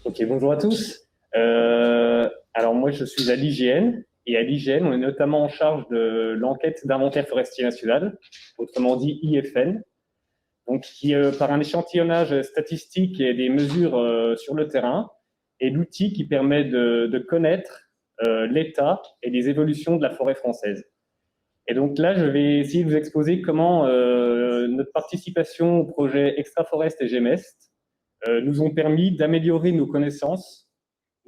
Ok, bonjour à tous. Alors moi, je suis à l'IGN et à l'IGN, on est notamment en charge de l'enquête d'inventaire forestier national, autrement dit IFN, donc qui, par un échantillonnage statistique et des mesures sur le terrain, est l'outil qui permet de connaître l'état et les évolutions de la forêt française. Et donc là, je vais essayer de vous exposer comment notre participation au projet Extraforest et GEMEST nous ont permis d'améliorer nos connaissances,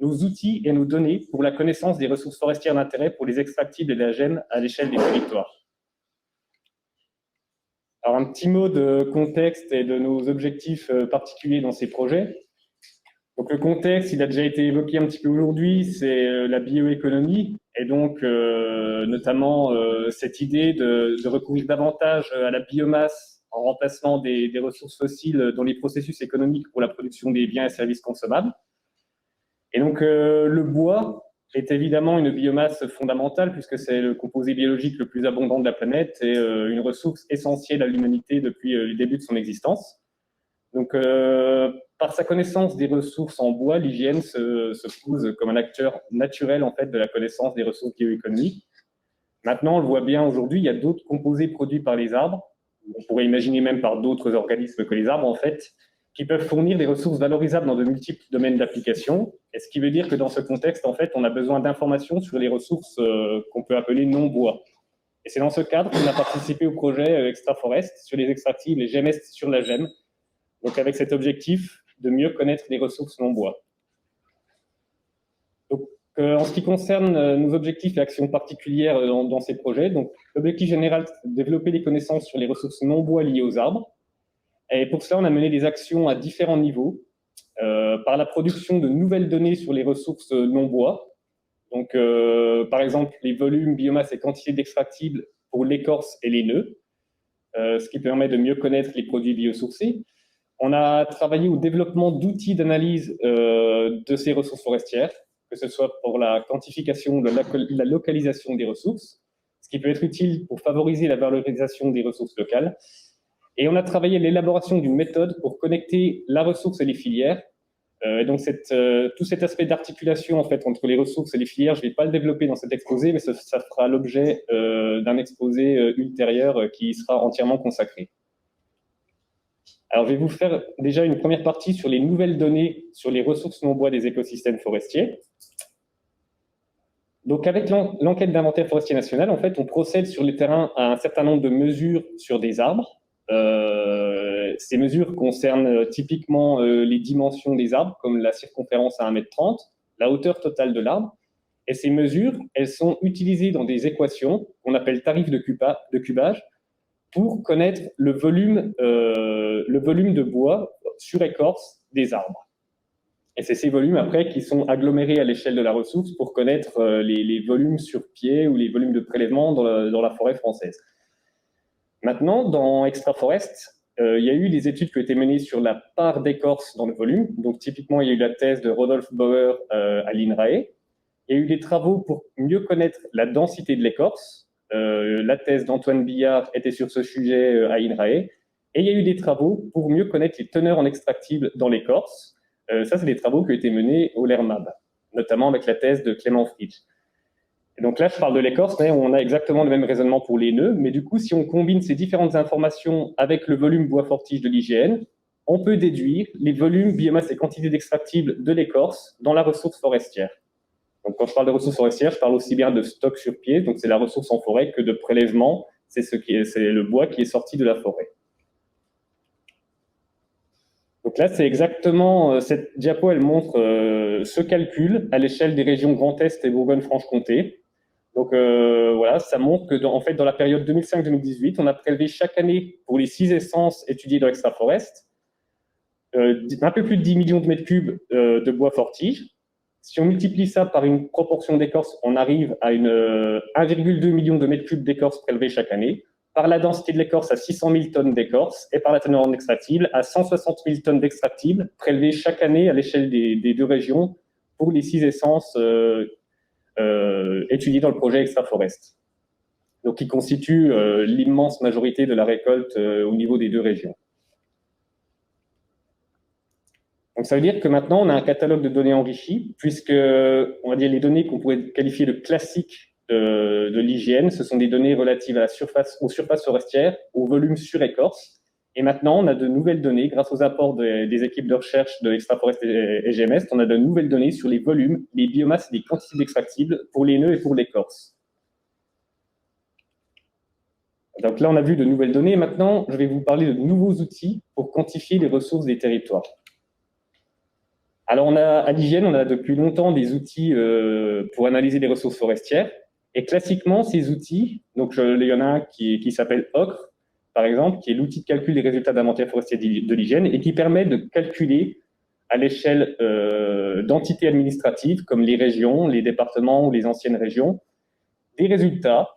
nos outils et nos données pour la connaissance des ressources forestières d'intérêt pour les extractibles et la gemme à l'échelle des territoires. Alors, un petit mot de contexte et de nos objectifs particuliers dans ces projets. Donc, le contexte, il a déjà été évoqué un petit peu aujourd'hui, c'est la bioéconomie et donc notamment cette idée de recourir davantage à la biomasse en remplacement des ressources fossiles dans les processus économiques pour la production des biens et services consommables. Et donc, le bois est évidemment une biomasse fondamentale puisque c'est le composé biologique le plus abondant de la planète et une ressource essentielle à l'humanité depuis le début de son existence. Donc, par sa connaissance des ressources en bois, l'IGN se pose comme un acteur naturel en fait de la connaissance des ressources bioéconomiques. Maintenant, on le voit bien aujourd'hui, il y a d'autres composés produits par les arbres. On pourrait imaginer même par d'autres organismes que les arbres en fait, qui peuvent fournir des ressources valorisables dans de multiples domaines d'application. Et ce qui veut dire que dans ce contexte, en fait, on a besoin d'informations sur les ressources qu'on peut appeler non-bois. Et c'est dans ce cadre qu'on a participé au projet Extraforest sur les extractibles et GEMEST sur la gemme. Donc avec cet objectif de mieux connaître les ressources non-bois. Donc, en ce qui concerne nos objectifs et actions particulières dans ces projets, donc l'objectif général, c'est de développer des connaissances sur les ressources non-bois liées aux arbres. Et pour cela, on a mené des actions à différents niveaux, par la production de nouvelles données sur les ressources non-bois. Donc, par exemple, les volumes, biomasse et quantité d'extractibles pour l'écorce et les nœuds, ce qui permet de mieux connaître les produits biosourcés. On a travaillé au développement d'outils d'analyse de ces ressources forestières, que ce soit pour la quantification de la localisation des ressources, ce qui peut être utile pour favoriser la valorisation des ressources locales. Et on a travaillé à l'élaboration d'une méthode pour connecter la ressource et les filières. Donc tout cet aspect d'articulation en fait entre les ressources et les filières, je ne vais pas le développer dans cet exposé, mais ça fera l'objet d'un exposé ultérieur qui sera entièrement consacré. Alors, je vais vous faire déjà une première partie sur les nouvelles données sur les ressources non-bois des écosystèmes forestiers. Donc, avec l'enquête d'inventaire forestier national, en fait, on procède sur le terrain à un certain nombre de mesures sur des arbres. Ces mesures concernent typiquement les dimensions des arbres, comme la circonférence à 1,30 m, la hauteur totale de l'arbre. Et ces mesures, elles sont utilisées dans des équations qu'on appelle tarifs de cubage, pour connaître le volume de bois sur écorce des arbres. Et c'est ces volumes après qui sont agglomérés à l'échelle de la ressource pour connaître les volumes sur pied ou les volumes de prélèvement dans la forêt française. Maintenant, dans Extraforest, il y a eu des études qui ont été menées sur la part d'écorce dans le volume. Donc typiquement, il y a eu la thèse de Rodolphe Bauer à l'INRAE. Il y a eu des travaux pour mieux connaître la densité de l'écorce. La thèse d'Antoine Billard était sur ce sujet à INRAE. Et il y a eu des travaux pour mieux connaître les teneurs en extractibles dans l'écorce. Ça, c'est des travaux qui ont été menés au LERMAB, notamment avec la thèse de Clément Fritsch. Et donc là, je parle de l'écorce, mais on a exactement le même raisonnement pour les nœuds. Mais du coup, si on combine ces différentes informations avec le volume bois-fortige de l'IGN, on peut déduire les volumes, biomasse et quantité d'extractibles de l'écorce dans la ressource forestière. Donc, quand je parle de ressources forestières, je parle aussi bien de stock sur pied, donc c'est la ressource en forêt, que de prélèvement, c'est le bois qui est sorti de la forêt. Donc là, c'est exactement, cette diapo, elle montre ce calcul à l'échelle des régions Grand Est et Bourgogne-Franche-Comté. Donc voilà, ça montre que en fait, dans la période 2005-2018, on a prélevé chaque année pour les 6 essences étudiées dans Extraforest un peu plus de 10 millions de mètres cubes de bois fortige. Si on multiplie ça par une proportion d'écorce, on arrive à 1,2 million de mètres cubes d'écorce prélevés chaque année. Par la densité de l'écorce à 600 000 tonnes d'écorce et par la teneur en extractibles à 160 000 tonnes d'extractibles prélevées chaque année à l'échelle des deux régions pour les 6 essences étudiées dans le projet Extraforest. Donc, qui constitue l'immense majorité de la récolte au niveau des deux régions. Donc ça veut dire que maintenant, on a un catalogue de données enrichi, puisque, on va dire, les données qu'on pourrait qualifier de classiques de l'IGN, ce sont des données relatives à aux surfaces forestières, au volume sur écorce. Et maintenant, on a de nouvelles données, grâce aux apports des équipes de recherche de Extraforest et GMEST, on a de nouvelles données sur les volumes, les biomasses et les quantités d'extractibles pour les nœuds et pour l'écorce. Donc là, on a vu de nouvelles données. Maintenant, je vais vous parler de nouveaux outils pour quantifier les ressources des territoires. Alors, à l'IGN, on a depuis longtemps des outils pour analyser les ressources forestières. Et classiquement, ces outils, donc il y en a un qui s'appelle OCRE, par exemple, qui est l'outil de calcul des résultats d'inventaire forestier de l'IGN et qui permet de calculer à l'échelle d'entités administratives comme les régions, les départements ou les anciennes régions, des résultats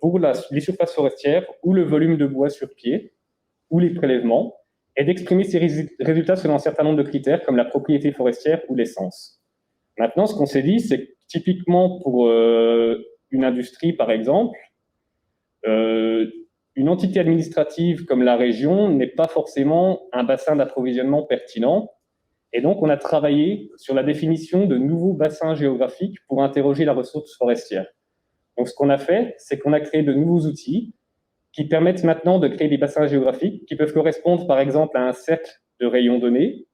pour les surfaces forestières ou le volume de bois sur pied ou les prélèvements, et d'exprimer ces résultats selon un certain nombre de critères comme la propriété forestière ou l'essence. Maintenant, ce qu'on s'est dit, c'est que typiquement pour une industrie, par exemple, une entité administrative comme la région n'est pas forcément un bassin d'approvisionnement pertinent. Et donc, on a travaillé sur la définition de nouveaux bassins géographiques pour interroger la ressource forestière. Donc, ce qu'on a fait, c'est qu'on a créé de nouveaux outils qui permettent maintenant de créer des bassins géographiques qui peuvent correspondre, par exemple, à un cercle de rayons donnés,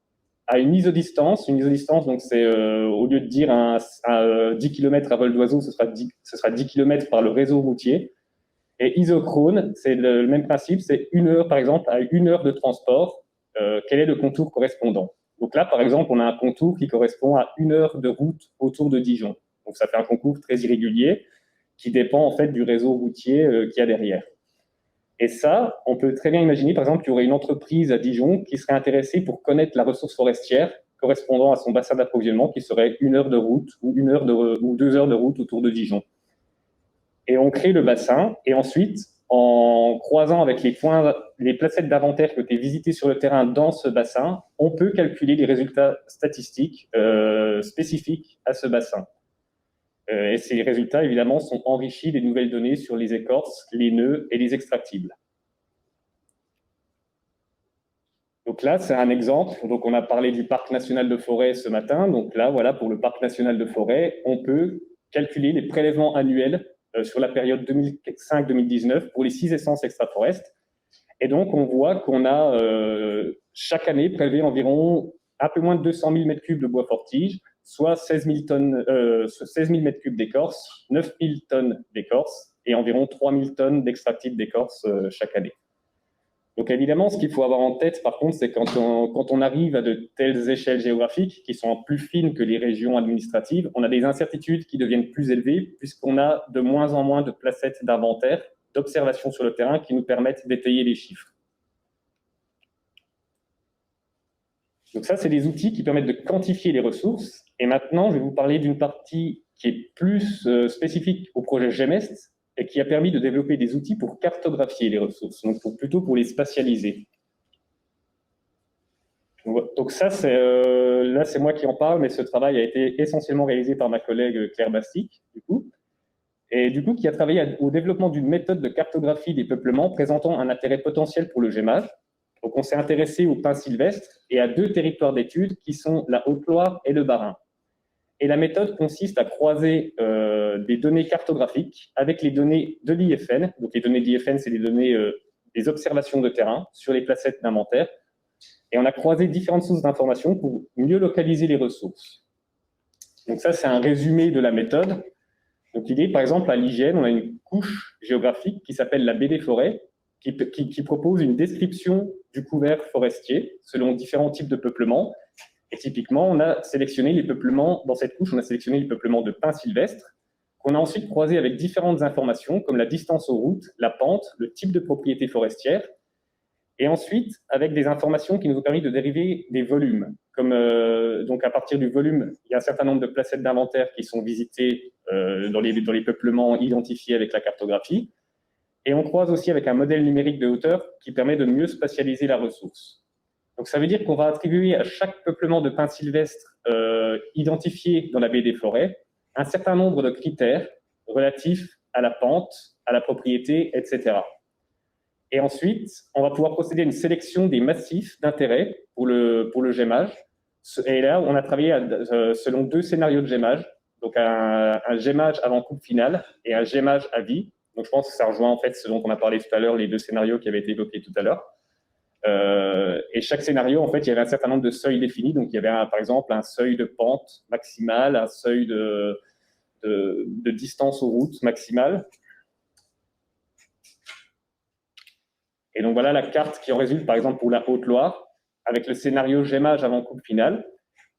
à une isodistance. Une isodistance, donc c'est au lieu de dire 10 km à vol d'oiseau, ce sera 10 km par le réseau routier. Et isochrone, c'est le même principe, c'est 1 heure, par exemple, à 1 heure de transport, quel est le contour correspondant. Donc là, par exemple, on a un contour qui correspond à 1 heure de route autour de Dijon. Donc ça fait un contour très irrégulier qui dépend en fait du réseau routier qu'il y a derrière. Et ça, on peut très bien imaginer, par exemple, qu'il y aurait une entreprise à Dijon qui serait intéressée pour connaître la ressource forestière correspondant à son bassin d'approvisionnement, qui serait 1 heure de route ou 2 heures de route autour de Dijon. Et on crée le bassin, et ensuite, en croisant avec les placettes d'inventaire qui ont été visitées sur le terrain dans ce bassin, on peut calculer les résultats statistiques spécifiques à ce bassin. Et ces résultats, évidemment, sont enrichis des nouvelles données sur les écorces, les nœuds et les extractibles. Donc là, c'est un exemple. Donc, on a parlé du parc national de forêt ce matin. Donc là, voilà, pour le parc national de forêt, on peut calculer les prélèvements annuels sur la période 2005-2019 pour les 6 essences extraforest. Et donc, on voit qu'on a chaque année prélevé environ un peu moins de 200 000 m3 de bois fortige, soit 16 000 m3 d'écorce, 9 000 tonnes d'écorce et environ 3 000 tonnes d'extractibles d'écorce chaque année. Donc évidemment, ce qu'il faut avoir en tête, par contre, c'est quand on arrive à de telles échelles géographiques qui sont plus fines que les régions administratives, on a des incertitudes qui deviennent plus élevées puisqu'on a de moins en moins de placettes d'inventaire, d'observation sur le terrain qui nous permettent d'étayer les chiffres. Donc ça, c'est des outils qui permettent de quantifier les ressources. Et maintenant, je vais vous parler d'une partie qui est plus spécifique au projet GMEST, et qui a permis de développer des outils pour cartographier les ressources, donc plutôt pour les spatialiser. Donc ça, là, c'est moi qui en parle, mais ce travail a été essentiellement réalisé par ma collègue Claire Bastic, qui a travaillé au développement d'une méthode de cartographie des peuplements présentant un intérêt potentiel pour le GEMAGE. Donc on s'est intéressé aux pins sylvestres et à 2 territoires d'études qui sont la Haute-Loire et le Bas-Rhin. Et la méthode consiste à croiser des données cartographiques avec les données de l'IFN. Donc les données de l'IFN, c'est les données des observations de terrain sur les placettes d'inventaire. Et on a croisé différentes sources d'informations pour mieux localiser les ressources. Donc ça, c'est un résumé de la méthode. Donc l'idée, par exemple, à l'IGN, on a une couche géographique qui s'appelle la baie des forêts, qui propose une description du couvert forestier selon différents types de peuplements. Et typiquement, on a sélectionné les peuplements, dans cette couche, on a sélectionné les peuplements de pins sylvestres, qu'on a ensuite croisés avec différentes informations, comme la distance aux routes, la pente, le type de propriété forestière, et ensuite avec des informations qui nous ont permis de dériver des volumes. Comme, donc à partir du volume, il y a un certain nombre de placettes d'inventaire qui sont visitées dans les peuplements identifiés avec la cartographie, et on croise aussi avec un modèle numérique de hauteur qui permet de mieux spatialiser la ressource. Donc ça veut dire qu'on va attribuer à chaque peuplement de pins sylvestres identifié dans la baie des forêts un certain nombre de critères relatifs à la pente, à la propriété, etc. Et ensuite, on va pouvoir procéder à une sélection des massifs d'intérêt pour le GEMAGE Et là, on a travaillé selon 2 scénarios de gémage. Donc, un gémage avant coupe finale et un gémage à vie. Donc, je pense que ça rejoint en fait ce dont on a parlé tout à l'heure, les 2 scénarios qui avaient été évoqués tout à l'heure. Et chaque scénario, en fait, il y avait un certain nombre de seuils définis. Donc, il y avait par exemple un seuil de pente maximale, un seuil de distance aux routes maximale. Et donc, voilà la carte qui en résulte, par exemple, pour la Haute-Loire, avec le scénario gémage avant coupe finale.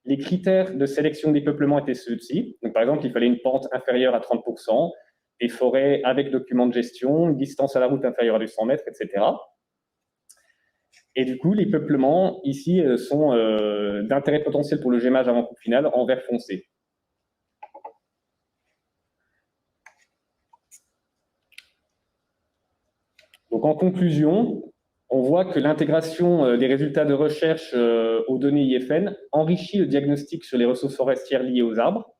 Les critères de sélection des peuplements étaient ceux-ci. Donc, par exemple, il fallait une pente inférieure à 30%, des forêts avec document de gestion, une distance à la route inférieure à 200 mètres, etc. Et du coup, les peuplements, ici, sont d'intérêt potentiel pour le gémage avant coupe finale en vert foncé. Donc, en conclusion, on voit que l'intégration des résultats de recherche aux données IFN enrichit le diagnostic sur les ressources forestières liées aux arbres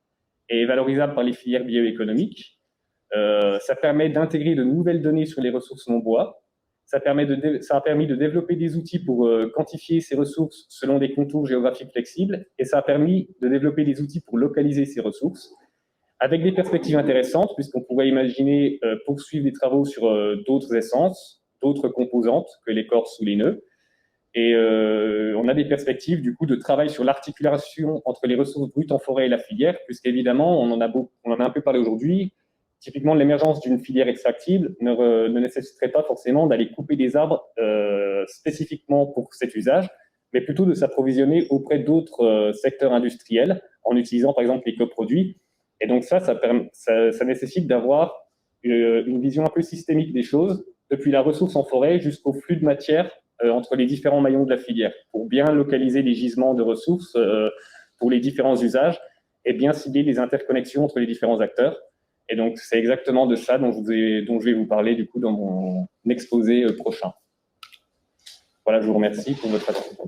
et est valorisable par les filières bioéconomiques. Ça permet d'intégrer de nouvelles données sur les ressources non-bois. Ça a permis de développer des outils pour quantifier ces ressources selon des contours géographiques flexibles, et ça a permis de développer des outils pour localiser ces ressources, avec des perspectives intéressantes, puisqu'on pourrait imaginer poursuivre des travaux sur d'autres essences, d'autres composantes que l'écorce ou les nœuds. Et on a des perspectives du coup de travail sur l'articulation entre les ressources brutes en forêt et la filière, puisqu'évidemment, on en a un peu parlé aujourd'hui. Typiquement, l'émergence d'une filière extractible ne nécessiterait pas forcément d'aller couper des arbres spécifiquement pour cet usage, mais plutôt de s'approvisionner auprès d'autres secteurs industriels en utilisant par exemple les coproduits. Et donc ça nécessite d'avoir une vision un peu systémique des choses, depuis la ressource en forêt jusqu'au flux de matière entre les différents maillons de la filière, pour bien localiser les gisements de ressources pour les différents usages et bien cibler les interconnexions entre les différents acteurs. Et donc, c'est exactement de ça dont je vais vous parler du coup dans mon exposé prochain. Voilà, je vous remercie pour votre attention.